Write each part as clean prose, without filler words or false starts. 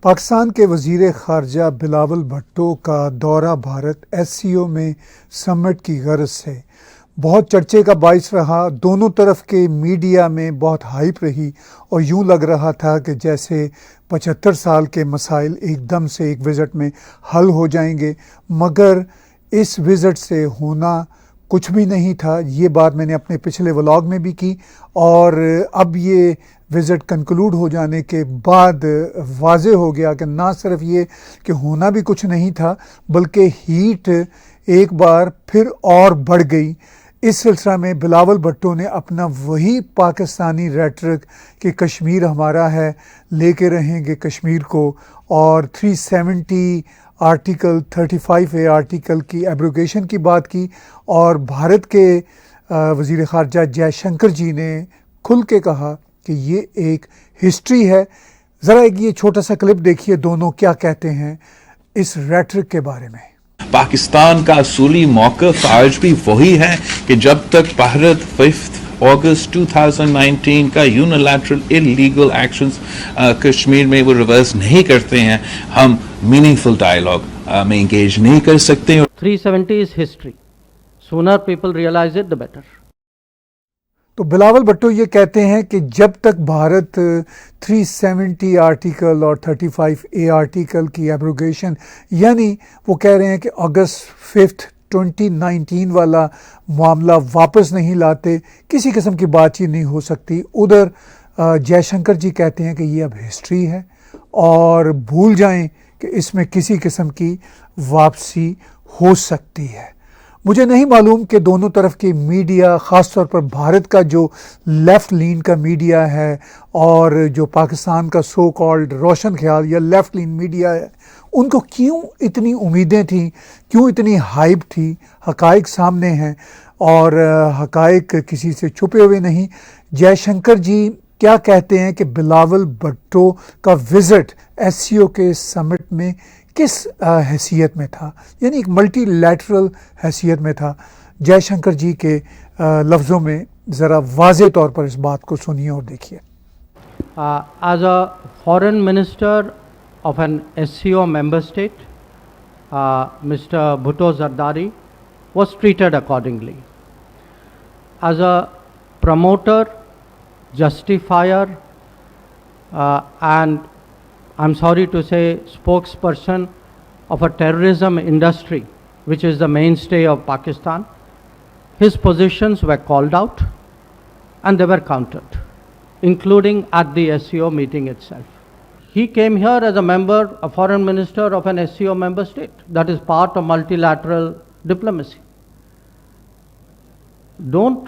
پاکستان کے وزیر خارجہ بلاول بھٹو کا دورہ بھارت ایس سی او میں سمٹ کی غرض سے بہت چرچے کا باعث رہا۔ دونوں طرف کے میڈیا میں بہت ہائپ رہی اور یوں لگ رہا تھا کہ جیسے 75 سال کے مسائل ایک دم سے ایک وزٹ میں حل ہو جائیں گے، مگر اس وزٹ سے ہونا کچھ بھی نہیں تھا۔ یہ بات میں نے اپنے پچھلے ولاگ میں بھی کی، اور اب یہ وزٹ کنکلوڈ ہو جانے کے بعد واضح ہو گیا کہ نہ صرف یہ کہ ہونا بھی کچھ نہیں تھا، بلکہ ہیٹ ایک بار پھر اور بڑھ گئی۔ اس سلسلہ میں بلاول بھٹو نے اپنا وہی پاکستانی ریٹرک کہ کشمیر ہمارا ہے، لے کے رہیں گے کشمیر کو، اور 370 آرٹیکل 35A آرٹیکل کی ایبروگیشن کی بات کی، اور بھارت کے وزیر خارجہ جے شنکر جی نے کھل کے کہا کہ یہ ایک ہسٹری ہے۔ ذرا ایک یہ چھوٹا سا کلپ دیکھیے دونوں کیا کہتے ہیں اس ریٹرک کے بارے میں۔ پاکستان کا اصولی موقف آج بھی وہی ہے کہ جب تک بھارت 5 اگست 2019 کا یونیلیٹرل اللیگل ایکشنز کشمیر میں وہ ریورس نہیں کرتے ہیں، ہم میننگ فل ڈائیلاگ میں انگیج نہیں کر سکتے۔ 370 is history. Sooner people realize it, the better. تو بلاول بھٹو یہ کہتے ہیں کہ جب تک بھارت 370 آرٹیکل اور 35A آرٹیکل کی ایبروگیشن، یعنی وہ کہہ رہے ہیں کہ اگست 5 2019 والا معاملہ واپس نہیں لاتے، کسی قسم کی بات چیت نہیں ہو سکتی۔ ادھر جے شنکر جی کہتے ہیں کہ یہ اب ہسٹری ہے اور بھول جائیں کہ اس میں کسی قسم کی واپسی ہو سکتی ہے۔ مجھے نہیں معلوم کہ دونوں طرف کی میڈیا، خاص طور پر بھارت کا جو لیفٹ لین کا میڈیا ہے اور جو پاکستان کا سو کالڈ روشن خیال یا لیفٹ لین میڈیا ہے، ان کو کیوں اتنی امیدیں تھیں، کیوں اتنی ہائپ تھی۔ حقائق سامنے ہیں اور حقائق کسی سے چھپے ہوئے نہیں۔ جے شنکر جی کیا کہتے ہیں کہ بلاول بھٹو کا وزٹ ایس سی او کے سمٹ میں کس حیثیت میں تھا، یعنی ایک ملٹی لیٹرل حیثیت میں تھا۔ جے شنکر جی کے لفظوں میں ذرا واضح طور پر اس بات کو سنیے اور دیکھیے۔ As a foreign minister of an SCO member state, Mr. Bhutto Zardari was treated accordingly. As a promoter, justifier, and I'm sorry to say spokesperson of a terrorism industry which is the mainstay of Pakistan, his positions were called out and they were countered, including at the SCO meeting itself. He came here as a member, a foreign minister of an SCO member state. That is part of multilateral diplomacy.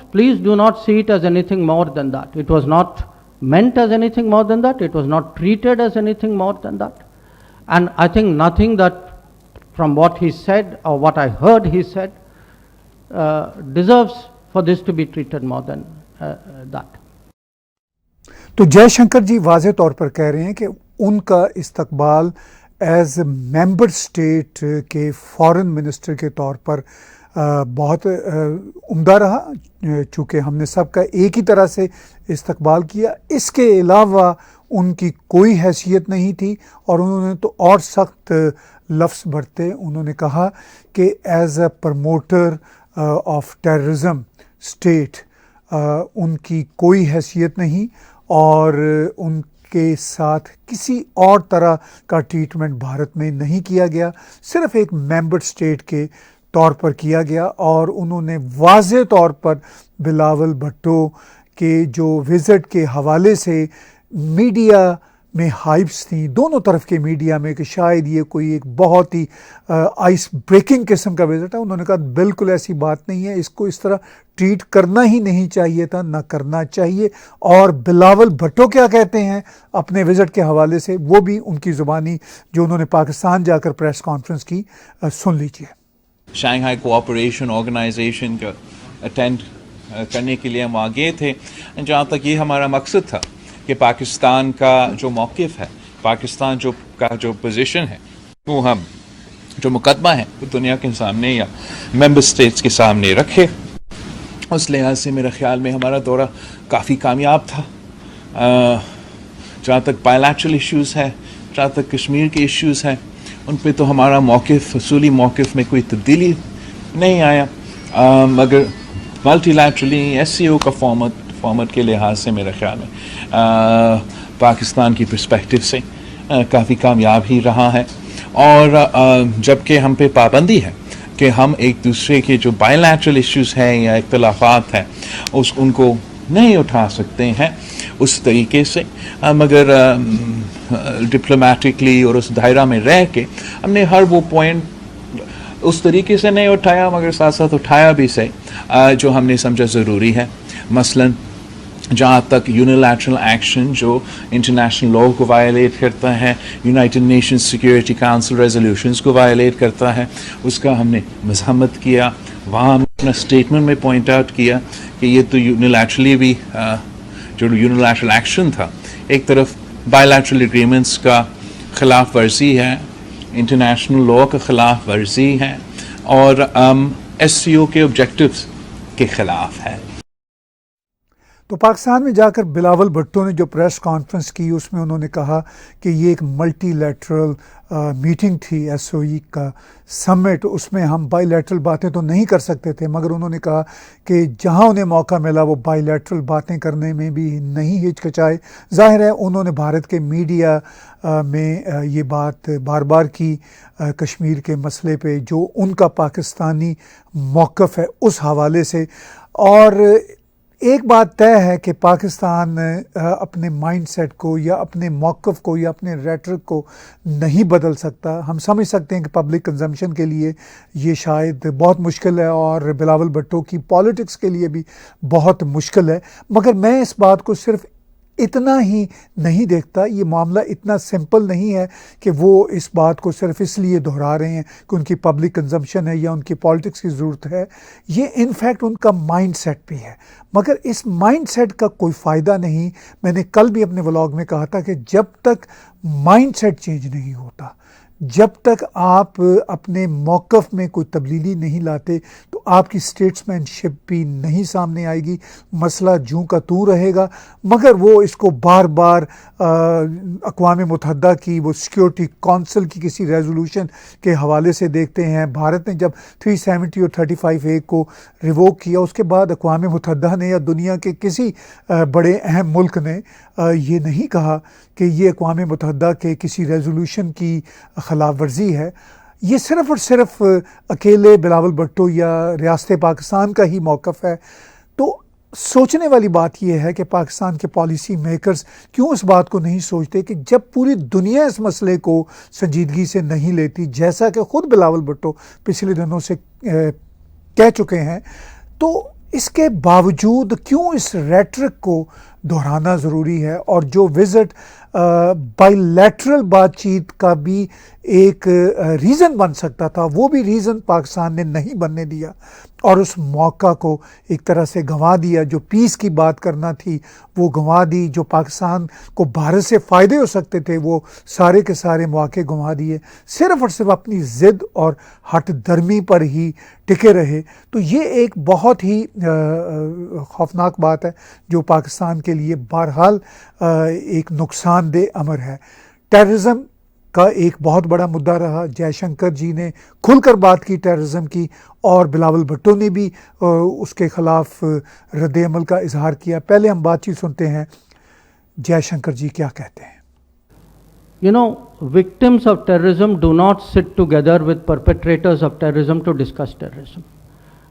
Please do not see it as anything more than that. It was not meant as anything more than that. It was not treated as anything more than that. And I think nothing that from what he said or what I heard he said deserves for this to be treated more than that. تو جے شنکر جی واضح طور پر کہہ رہے ہیں کہ ان کا استقبال as member state کے فارن منسٹر کے طور پر بہت عمدہ رہا، چونکہ ہم نے سب کا ایک ہی طرح سے استقبال کیا۔ اس کے علاوہ ان کی کوئی حیثیت نہیں تھی، اور انہوں نے تو اور سخت لفظ برتے۔ انہوں نے کہا کہ as a promoter of terrorism state ان کی کوئی حیثیت نہیں، اور ان کے ساتھ کسی اور طرح کا ٹریٹمنٹ بھارت میں نہیں کیا گیا، صرف ایک ممبر اسٹیٹ کے طور پر کیا گیا۔ اور انہوں نے واضح طور پر بلاول بھٹو کے جو وزٹ کے حوالے سے میڈیا میں ہائپس تھیں، دونوں طرف کے میڈیا میں، کہ شاید یہ کوئی ایک بہت ہی آئس بریکنگ قسم کا وزٹ ہے، انہوں نے کہا بالکل ایسی بات نہیں ہے، اس کو اس طرح ٹریٹ کرنا ہی نہیں چاہیے تھا، نہ کرنا چاہیے۔ اور بلاول بھٹو کیا کہتے ہیں اپنے وزٹ کے حوالے سے، وہ بھی ان کی زبانی جو انہوں نے پاکستان جا کر پریس کانفرنس کی، سن لیجیے۔ شنگھائی کوآپریشن آرگنائزیشن کا اٹینڈ کرنے کے لیے ہم وہاں گئے تھے، جہاں تک یہ ہمارا مقصد تھا کہ پاکستان کا جو موقف ہے، پاکستان کا جو پوزیشن ہے، وہ ہم جو مقدمہ ہے وہ دنیا کے سامنے یا ممبر اسٹیٹس کے سامنے رکھے۔ اس لحاظ سے میرے خیال میں ہمارا دورہ کافی کامیاب تھا۔ جہاں تک بائیلیٹرل ایشوز ہے، جہاں تک کشمیر کے ایشوز ہیں ان پہ تو ہمارا موقف اصولی موقف میں کوئی تبدیلی نہیں آیا، مگر ملٹی لیٹرلی ایس سی او کا فارمیٹ کے لحاظ سے میرے خیال میں پاکستان کی پرسپیکٹو سے کافی کامیاب ہی رہا ہے، اور جبکہ ہم پہ پابندی ہے کہ ہم ایک دوسرے کے جو بائی لیٹرل ایشوز ہیں یا اختلافات ہیں ان کو نہیں اٹھا سکتے ہیں اس طریقے سے، مگر ڈپلومیٹکلی اور اس دائرہ میں رہ کے ہم نے ہر وہ پوائنٹ اس طریقے سے نہیں اٹھایا، مگر ساتھ ساتھ اٹھایا بھی صحیح جو ہم نے سمجھا ضروری ہے. مثلاً جہاں تک یونیلیٹرل ایکشن جو انٹرنیشنل لاء کو وائلیٹ کرتا ہے، United nations security council resolutions کو وائلیٹ کرتا ہے، اس کا ہم نے مذمت کیا. وہاں ہم نے اپنا اسٹیٹمنٹ میں پوائنٹ آؤٹ کیا کہ یہ تو یونیلیٹرلی بھی جو یونیلیٹرل ایکشن تھا ایک طرف بائی لیٹرل اگریمنٹس کا خلاف ورزی ہے، انٹرنیشنل لاء کا خلاف ورزی ہے، اور ایس سی او کے آبجیکٹیوز کے خلاف ہے. تو پاکستان میں جا کر بلاول بھٹو نے جو پریس کانفرنس کی اس میں انہوں نے کہا کہ یہ ایک ملٹی لیٹرل میٹنگ تھی، ایس او ای کا سمٹ، اس میں ہم بائی لیٹرل باتیں تو نہیں کر سکتے تھے، مگر انہوں نے کہا کہ جہاں انہیں موقع ملا وہ بائی لیٹرل باتیں کرنے میں بھی نہیں ہچکچائے. ظاہر ہے انہوں نے بھارت کے میڈیا میں یہ بات بار بار کی کشمیر کے مسئلے پہ، جو ان کا پاکستانی موقف ہے اس حوالے سے. اور ایک بات طے ہے کہ پاکستان اپنے مائنڈ سیٹ کو یا اپنے موقف کو یا اپنے ریٹرک کو نہیں بدل سکتا. ہم سمجھ سکتے ہیں کہ پبلک کنزمپشن کے لیے یہ شاید بہت مشکل ہے اور بلاول بھٹو کی پالیٹکس کے لیے بھی بہت مشکل ہے، مگر میں اس بات کو صرف اتنا ہی نہیں دیکھتا. یہ معاملہ اتنا سمپل نہیں ہے کہ وہ اس بات کو صرف اس لیے دہرا رہے ہیں کہ ان کی پبلک کنزمپشن ہے یا ان کی پالیٹکس کی ضرورت ہے. یہ انفیکٹ ان کا مائنڈ سیٹ بھی ہے، مگر اس مائنڈ سیٹ کا کوئی فائدہ نہیں. میں نے کل بھی اپنے ولاگ میں کہا تھا کہ جب تک مائنڈ سیٹ چینج نہیں ہوتا، جب تک آپ اپنے موقف میں کوئی تبدیلی نہیں لاتے تو آپ کی اسٹیٹسمین شپ بھی نہیں سامنے آئے گی. مسئلہ جوں کا توں رہے گا، مگر وہ اس کو بار بار اقوام متحدہ کی وہ سیکیورٹی کونسل کی کسی ریزولوشن کے حوالے سے دیکھتے ہیں. بھارت نے جب 370 اور 35A کو ریووک کیا، اس کے بعد اقوام متحدہ نے یا دنیا کے کسی بڑے اہم ملک نے یہ نہیں کہا کہ یہ اقوام متحدہ کے کسی ریزولوشن کی خلاف ورزی ہے. یہ صرف اور صرف اکیلے بلاول بھٹو یا ریاست پاکستان کا ہی موقف ہے. تو سوچنے والی بات یہ ہے کہ پاکستان کے پالیسی میکرز کیوں اس بات کو نہیں سوچتے کہ جب پوری دنیا اس مسئلے کو سنجیدگی سے نہیں لیتی، جیسا کہ خود بلاول بھٹو پچھلے دنوں سے کہہ چکے ہیں، تو اس کے باوجود کیوں اس ریٹرک کو دہرانا ضروری ہے. اور جو وزٹ بائی لیٹرل بات چیت کا بھی ایک ریزن بن سکتا تھا، وہ بھی ریزن پاکستان نے نہیں بننے دیا اور اس موقع کو ایک طرح سے گنوا دیا. جو پیس کی بات کرنا تھی وہ گنوا دی، جو پاکستان کو بھارت سے فائدے ہو سکتے تھے وہ سارے کے سارے مواقع گنوا دیے، صرف اور صرف اپنی ضد اور ہٹ درمی پر ہی ٹکے رہے. تو یہ ایک بہت ہی خوفناک بات ہے جو پاکستان کے لیے بہرحال ایک نقصان دہ امر ہے. ٹیررزم کا ایک بہت بڑا مدعا رہا. جے شنکر جی نے کھل کر بات کی ٹیررزم کی، اور بلاول بھٹو نے بھی اس کے خلاف رد عمل کا اظہار کیا. پہلے ہم بات چیت سنتے ہیں جے شنکر جی کیا کہتے ہیں. You know, victims of terrorism do not sit together with perpetrators of terrorism to discuss terrorism.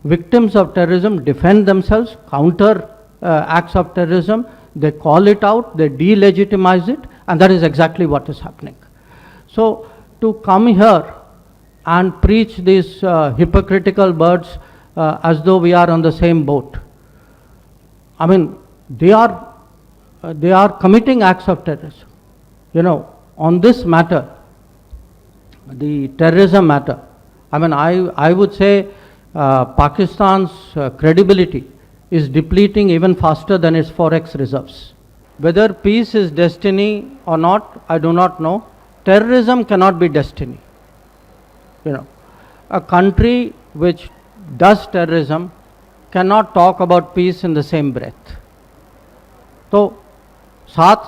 Victims of terrorism defend themselves, counter acts of terrorism, they call it out, they delegitimize it, and that is exactly what is happening. So, to come here and preach these hypocritical words as though we are on the same boat, I mean, they are committing acts of terrorism. You know, on this matter, the terrorism matter, I mean, I would say Pakistan's credibility is depleting even faster than its forex reserves. Whether peace is destiny or not, I do not know. Terrorism cannot be destiny. You know, a country which does terrorism cannot talk about peace in the same breath. تو ساتھ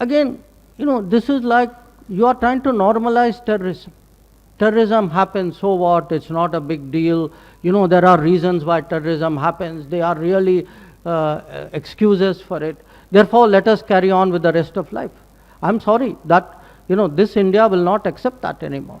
Again, this is like you are trying to normalize terrorism. Terrorism happens, so what? It's not a big deal. There are reasons why terrorism happens. They are really excuses for it. Therefore, let us carry on with the rest of life. I'm sorry that, this India will not accept that anymore.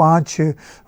5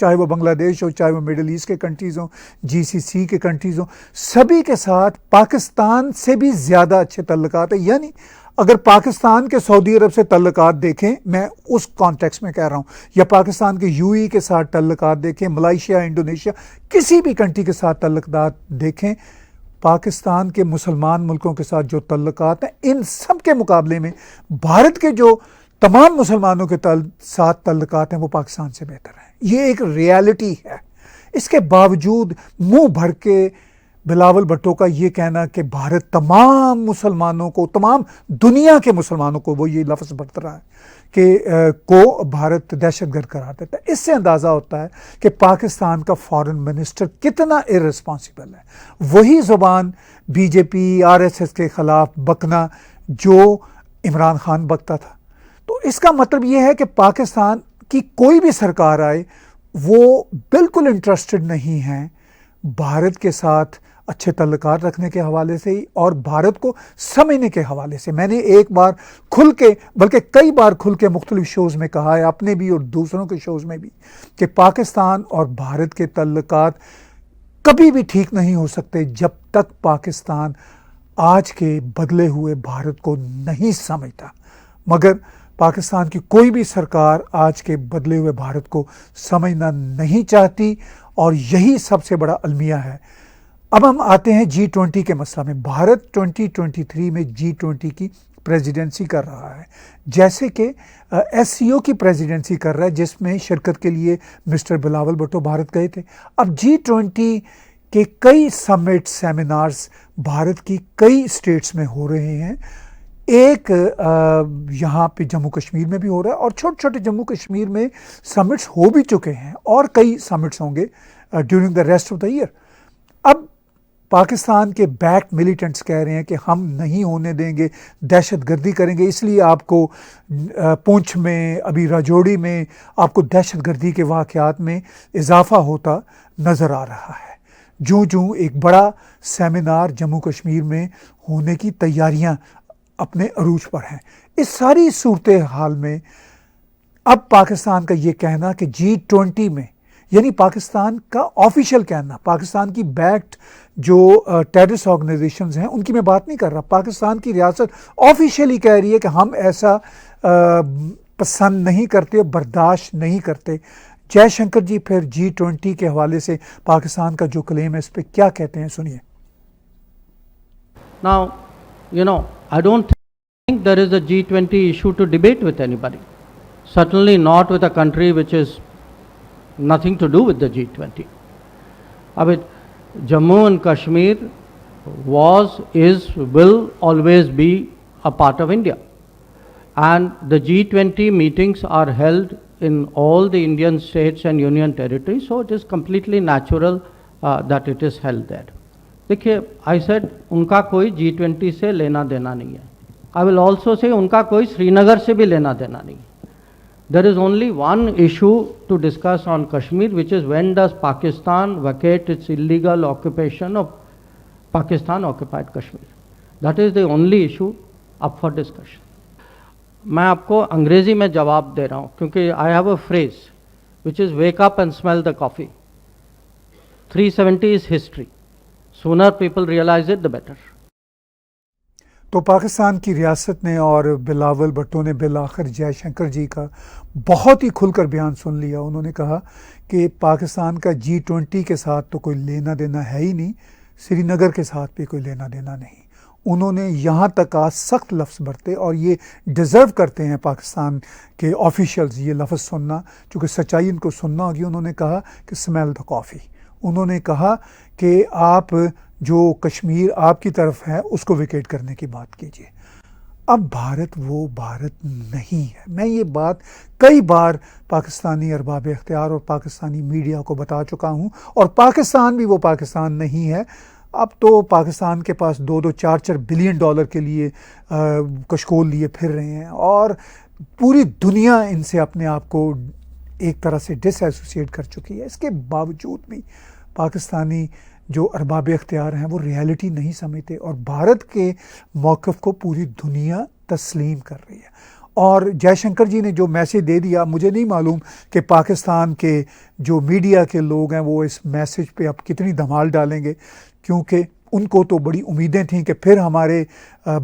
چاہے وہ بنگلہ دیش ہو، چاہے وہ middle asset کے countries ہوں، GCC کے countries ہوں، سبھی کے ساتھ پاکستان سے بھی زیادہ اچھے تعلقات ہیں. یعنی اگر پاکستان کے سعودی عرب سے تعلقات دیکھیں، میں اس کانٹیکس میں کہہ رہا ہوں، یا پاکستان کے UAE کے ساتھ تعلقات دیکھیں، ملائیشیا، انڈونیشیا، کسی بھی کنٹری کے ساتھ تعلقات دیکھیں، پاکستان کے مسلمان ملکوں کے ساتھ جو تعلقات ہیں، ان سب کے مقابلے میں بھارت کے جو تمام مسلمانوں کے ساتھ تعلقات ہیں وہ پاکستان سے بہتر ہیں. یہ ایک ریالٹی ہے. اس کے باوجود منہ بھر کے بلاول بھٹو کا یہ کہنا کہ بھارت تمام مسلمانوں کو، تمام دنیا کے مسلمانوں کو، وہ یہ لفظ برت رہا ہے کہ کو بھارت دہشت گرد قرار دیتا ہے، اس سے اندازہ ہوتا ہے کہ پاکستان کا فارن منسٹر کتنا ارسپانسبل ہے. وہی زبان BJP RSS کے خلاف بکنا جو عمران خان بکتا تھا. تو اس کا مطلب یہ ہے کہ پاکستان کی کوئی بھی سرکار آئے وہ بالکل انٹرسٹڈ نہیں ہیں بھارت کے ساتھ اچھے تعلقات رکھنے کے حوالے سے ہی اور بھارت کو سمجھنے کے حوالے سے. میں نے ایک بار کھل کے، بلکہ کئی بار کھل کے مختلف شوز میں کہا ہے، اپنے بھی اور دوسروں کے شوز میں بھی، کہ پاکستان اور بھارت کے تعلقات کبھی بھی ٹھیک نہیں ہو سکتے جب تک پاکستان آج کے بدلے ہوئے بھارت کو نہیں سمجھتا. مگر پاکستان کی کوئی بھی سرکار آج کے بدلے ہوئے بھارت کو سمجھنا نہیں چاہتی، اور یہی سب سے بڑا المیہ ہے. اب ہم آتے ہیں G20 کے مسئلہ میں. بھارت 2023 میں G20 کی پریزیڈنسی کر رہا ہے، جیسے کہ SCO کی پریزیڈنسی کر رہا ہے، جس میں شرکت کے لیے مسٹر بلاول بھٹو بھارت گئے تھے. اب G20 کے کئی سمٹ، سیمینارز بھارت کی کئی اسٹیٹس میں ہو رہے ہیں. ایک یہاں پہ جموں کشمیر میں بھی ہو رہا ہے، اور چھوٹے چھوٹے جموں کشمیر میں سمٹس ہو بھی چکے ہیں، اور کئی سمٹس ہوں گے during the rest of the year. اب پاکستان کے بیک ملیٹنٹس کہہ رہے ہیں کہ ہم نہیں ہونے دیں گے، دہشت گردی کریں گے، اس لیے آپ کو پونچھ میں، ابھی راجوڑی میں آپ کو دہشت گردی کے واقعات میں اضافہ ہوتا نظر آ رہا ہے. جوں ایک بڑا سیمینار جموں کشمیر میں ہونے کی تیاریاں اپنے عروج پر ہیں. اس ساری صورتحال میں اب پاکستان کا یہ کہنا کہ G20 میں، یعنی پاکستان کا آفیشیل کہنا، پاکستان کی بیکڈ جو ٹیررسٹ آرگنائزیشنز ہیں ان کی میں بات نہیں کر رہا، پاکستان کی ریاست آفیشیلی کہہ رہی ہے کہ ہم ایسا پسند نہیں کرتے، برداشت نہیں کرتے. جے شنکر جی پھر G20 کے حوالے سے پاکستان کا جو کلیم ہے اس پہ کیا کہتے ہیں، سنیے. Now, I don't think there is a G20 issue to debate with anybody. Certainly not with a country which is nothing to do with the G20. I mean, Jammu and Kashmir was, is, will always be a part of India. And the G20 meetings are held in all the Indian states and union territories, so it is completely natural that it is held there. دیکھیے, I said ان کا کوئی G20 سے لینا دینا نہیں ہے. I will also say ان کا کوئی سری نگر سے بھی لینا دینا نہیں ہے. There is only one issue to discuss on Kashmir, which is when does Pakistan vacate its illegal occupation of Pakistan occupied Kashmir. That is the only issue up for discussion. میں آپ کو انگریزی میں جواب دے رہا ہوں کیونکہ I have a phrase which is wake up and smell the coffee. 370 is history. Sooner people realize it, the better. تو پاکستان کی ریاست نے اور بلاول بھٹو نے بالآخر جے شنکر جی کا بہت ہی کھل کر بیان سن لیا. انہوں نے کہا کہ پاکستان کا G20 کے ساتھ تو کوئی لینا دینا ہے ہی نہیں، سری نگر کے ساتھ بھی کوئی لینا دینا نہیں. انہوں نے یہاں تک سخت لفظ برتے، اور یہ ڈیزرو کرتے ہیں پاکستان کے آفیشلز یہ لفظ سننا، چونکہ سچائی ان کو سننا ہوگی. انہوں نے کہا کہ اسمیل دا کافی. انہوں نے کہا کہ آپ جو کشمیر آپ کی طرف ہے اس کو ویکیٹ کرنے کی بات کیجیے. اب بھارت وہ بھارت نہیں ہے. میں یہ بات کئی بار پاکستانی ارباب اختیار اور پاکستانی میڈیا کو بتا چکا ہوں، اور پاکستان بھی وہ پاکستان نہیں ہے. اب تو پاکستان کے پاس $2-4 بلین کے لیے کشکول لیے پھر رہے ہیں، اور پوری دنیا ان سے اپنے آپ کو ایک طرح سے ڈس ایسوسیٹ کر چکی ہے. اس کے باوجود بھی پاکستانی جو ارباب اختیار ہیں وہ ریالٹی نہیں سمجھتے، اور بھارت کے موقف کو پوری دنیا تسلیم کر رہی ہے. اور جے شنکر جی نے جو میسیج دے دیا، مجھے نہیں معلوم کہ پاکستان کے جو میڈیا کے لوگ ہیں وہ اس میسیج پہ اب کتنی دھمال ڈالیں گے، کیونکہ ان کو تو بڑی امیدیں تھیں کہ پھر ہمارے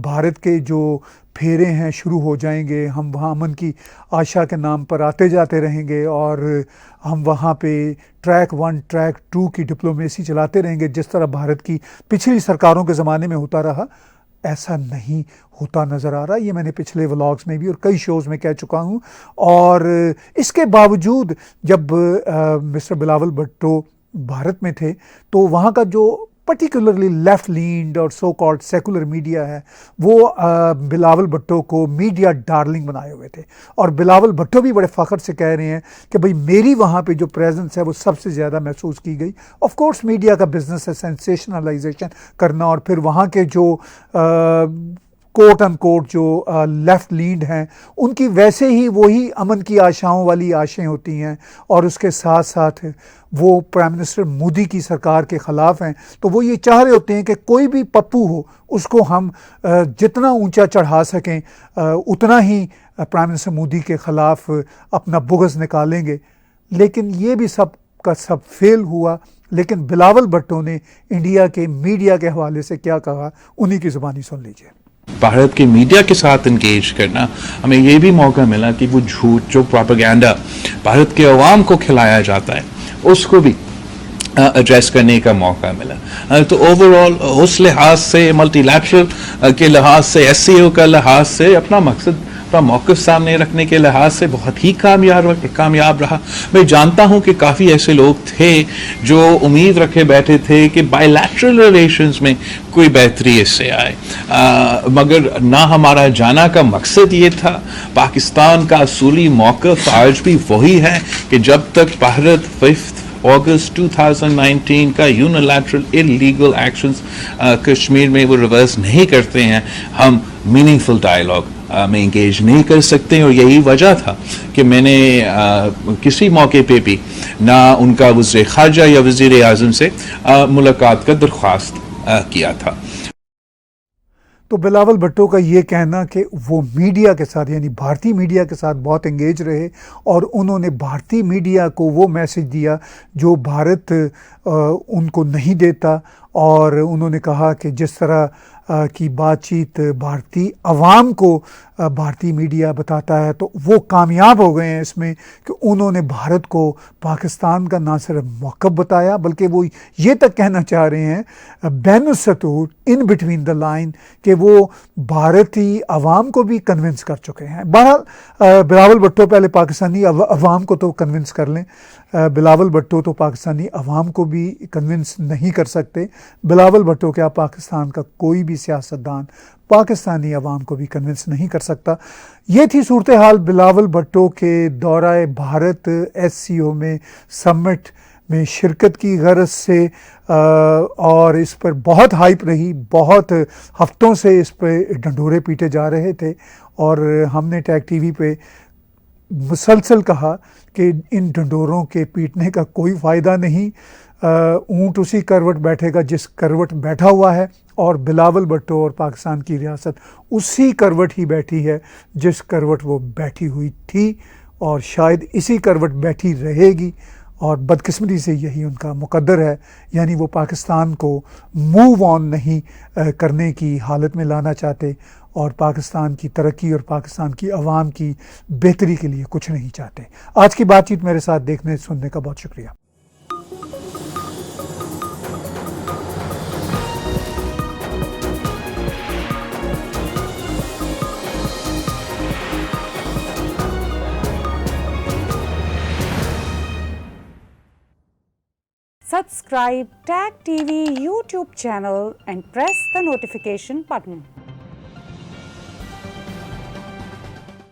بھارت کے جو پھیرے ہیں شروع ہو جائیں گے، ہم وہاں امن کی آشا کے نام پر آتے جاتے رہیں گے اور ہم وہاں پہ ٹریک 1 ٹریک 2 کی ڈپلومیسی چلاتے رہیں گے جس طرح بھارت کی پچھلی سرکاروں کے زمانے میں ہوتا رہا۔ ایسا نہیں ہوتا نظر آ رہا، یہ میں نے پچھلے ولاگز میں بھی اور کئی شوز میں کہہ چکا ہوں۔ اور اس کے باوجود جب مسٹر بلاول بھٹو بھارت میں تھے تو وہاں کا جو پرٹیکولرلی لیفٹ لینڈ اور سو کالڈ سیکولر میڈیا ہے وہ بلاول بھٹو کو میڈیا ڈارلنگ بنائے ہوئے تھے، اور بلاول بھٹو بھی بڑے فخر سے کہہ رہے ہیں کہ بھئی میری وہاں پہ جو پریزنس ہے وہ سب سے زیادہ محسوس کی گئی۔ آف کورس میڈیا کا بزنس ہے سینسیشنلائزیشن کرنا، اور پھر وہاں کے جو کوٹ ان کوٹ جو لیفٹ لیڈ ہیں ان کی ویسے ہی وہی امن کی آشاؤں والی آشیں ہوتی ہیں، اور اس کے ساتھ ساتھ وہ پرائم منسٹر مودی کی سرکار کے خلاف ہیں، تو وہ یہ چاہ رہے ہوتے ہیں کہ کوئی بھی پپو ہو اس کو ہم جتنا اونچا چڑھا سکیں اتنا ہی پرائم منسٹر مودی کے خلاف اپنا بغض نکالیں گے۔ لیکن یہ بھی سب کا سب فیل ہوا۔ لیکن بلاول بھٹو نے انڈیا کے میڈیا کے حوالے سے کیا کہا، انہی کی زبانی سن لیجئے۔ بھارت کے میڈیا کے ساتھ انگیج کرنا، ہمیں یہ بھی موقع ملا کہ وہ جھوٹ جو پروپیگنڈا بھارت کے عوام کو کھلایا جاتا ہے اس کو بھی ایڈریس کرنے کا موقع ملا۔ تو اوور آل اس لحاظ سے ملٹی لیٹرل کے لحاظ سے، ایس سی او کا لحاظ سے، اپنا مقصد اپنا موقف سامنے رکھنے کے لحاظ سے بہت ہی کامیاب رہا۔ میں جانتا ہوں کہ کافی ایسے لوگ تھے جو امید رکھے بیٹھے تھے کہ بائی لیٹرل ریلیشنز میں کوئی بہتری اس سے آئے، مگر نہ ہمارا جانا کا مقصد یہ تھا۔ پاکستان کا اصولی موقف آج بھی وہی ہے کہ جب تک بھارت 5 اگست 2019 کا یونیلیٹرل انلیگل ایکشنز کشمیر میں وہ ریورس نہیں کرتے ہیں، ہم میننگ فل ڈائلاگ میں انگیج نہیں کر سکتے۔ اور یہی وجہ تھا کہ میں نے کسی موقع پہ بھی نہ ان کا وزیر خارجہ یا وزیر اعظم سے ملاقات کا درخواست کیا تھا۔ تو بلاول بھٹو کا یہ کہنا کہ وہ میڈیا کے ساتھ یعنی بھارتی میڈیا کے ساتھ بہت انگیج رہے، اور انہوں نے بھارتی میڈیا کو وہ میسج دیا جو بھارت ان کو نہیں دیتا، اور انہوں نے کہا کہ جس طرح کی بات چیت بھارتی عوام کو بھارتی میڈیا بتاتا ہے تو وہ کامیاب ہو گئے ہیں اس میں کہ انہوں نے بھارت کو پاکستان کا نہ صرف موقف بتایا بلکہ وہ یہ تک کہنا چاہ رہے ہیں بین السطور ان بٹوین دا لائن کہ وہ بھارتی عوام کو بھی کنونس کر چکے ہیں۔ بہرحال بلاول بھٹو پہلے پاکستانی عوام کو تو کنونس کر لیں، بلاول بھٹو تو پاکستانی عوام کو بھی کنونس نہیں کر سکتے۔ بلاول بھٹو کیا پاکستان کا کوئی بھی سیاستدان پاکستانی عوام کو بھی کنونس نہیں کر سکتا۔ یہ تھی صورتحال بلاول بھٹو کے دورہ بھارت ایس سی او میں سمٹ میں شرکت کی غرض سے، اور اس پر بہت ہائپ رہی، بہت ہفتوں سے اس پہ ڈنڈورے پیٹے جا رہے تھے، اور ہم نے ٹیگ ٹی وی پہ مسلسل کہا کہ ان ڈنڈوروں کے پیٹنے کا کوئی فائدہ نہیں، اونٹ اسی کروٹ بیٹھے گا جس کروٹ بیٹھا ہوا ہے، اور بلاول بھٹو اور پاکستان کی ریاست اسی کروٹ ہی بیٹھی ہے جس کروٹ وہ بیٹھی ہوئی تھی، اور شاید اسی کروٹ بیٹھی رہے گی، اور بدقسمتی سے یہی ان کا مقدر ہے، یعنی وہ پاکستان کو موو آن نہیں کرنے کی حالت میں لانا چاہتے، اور پاکستان کی ترقی اور پاکستان کی عوام کی بہتری کے لیے کچھ نہیں چاہتے۔ آج کی بات چیت میرے ساتھ دیکھنے سننے کا بہت شکریہ۔ Subscribe Tag TV YouTube channel and press the notification button.